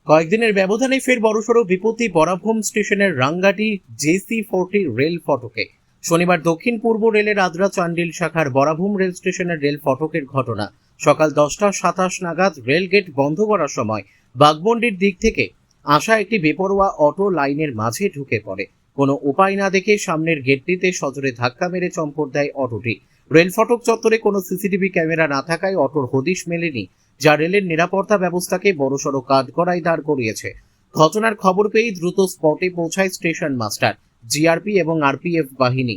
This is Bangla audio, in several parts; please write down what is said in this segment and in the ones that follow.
কয়েকদিনের ব্যবধানে ফের বড়সড় বিপত্তি বরাভূম স্টেশনের রাঙ্গাটি JC40 রেল ফটকে। শনিবার দক্ষিণ পূর্ব রেলের আদ্রা চান্ডিল শাখার বরাভূম রেল স্টেশনের রেল ফটকের ঘটনা। সকাল 10:27 নাগাদ রেল গেট বন্ধ করার সময় বাগমন্ডির দিক থেকে আসা একটি বেপরোয়া অটো লাইনের মাঝে ঢুকে পড়ে। কোনো উপায় না দেখে সামনের গেটটিতে সজোরে ধাক্কা মেরে চম্পট দেয় অটোটি। রেল ফটক চত্বরে কোনো সিসিটিভি ক্যামেরা না থাকায় অটোর হদিশ মেলেনি, যা রেলের নিরাপত্তা ব্যবস্থাকে বড়সড় কাঠগড়ায় দাঁড় করিয়েছে। ঘটনার খবর পেয়ে দ্রুত স্পটে পৌঁছায় স্টেশন মাস্টার, জিআরপি এবং আরপিএফ বাহিনী।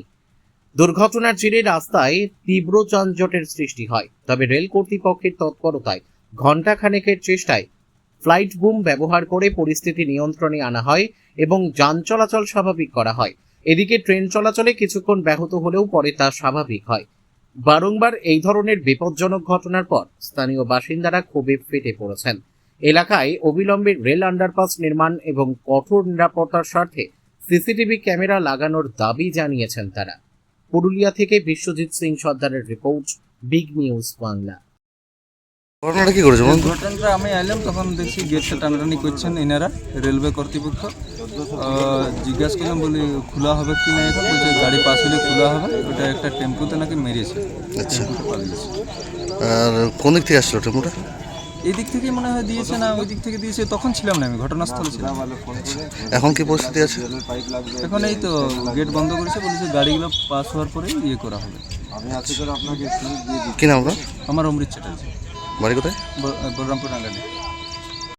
দুর্ঘটনার জেরে রাস্তায় তীব্র যানজটের সৃষ্টি হয়। তবে রেল কর্তৃপক্ষের তৎপরতায় ঘণ্টাখানেকের চেষ্টায় ফ্লাইট বুম ব্যবহার করে পরিস্থিতি নিয়ন্ত্রণে আনা হয় এবং যান চলাচল স্বাভাবিক করা হয়। এদিকে ট্রেন চলাচলে কিছুক্ষণ ব্যাহত হলেও পরে তা স্বাভাবিক হয়। বারংবার এই ধরনের বিপজ্জনক ঘটনার পর স্থানীয় বাসিন্দারা ক্ষোভে ফেটে পড়েছেন। এলাকায় অবিলম্বে রেল আন্ডারপাস নির্মাণ এবং কঠোর নিরাপত্তার স্বার্থে সিসিটিভি ক্যামেরা লাগানোর দাবি জানিয়েছেন তারা। পুরুলিয়া থেকে বিশ্বজিৎ সিং সর্দারের রিপোর্ট, বিগ নিউজ বাংলা। ঘটনাটা কি করেছে বলুন তো? ঘটনাটা আমি এলাম তখন দেখছি গেটটা টানাটানি করছেন এনারা রেলওয়ে কর্তৃপক্ষ। জিজ্ঞাসা করলাম, বলি খোলা হবে কি না, এখন বলছে গাড়ি পাস হলে খোলা হবে। ওটা একটা টেম্পুতে নাকি মেরেছে, আচ্ছা, টেম্পুতে পালিয়েছে। আর কোন দিক থেকে আসলো টেম্পুটা? এই দিক থেকে মনে হয় দিয়েছে, না ওই দিক থেকে দিয়েছে, তখন ছিলাম না আমি, ঘটনাস্থলে ছিলাম। এখন কি পরিস্থিতি আছে? এখন এই তো গেট বন্ধ করেছে, বলেছে গাড়িগুলো পাস হওয়ার পরেই করা হবে। কি নাম আপনার? আমার অমৃত চ্যাটার্জি, বাড়ি কোথায়? বলরামপুর রাঙ্গালি।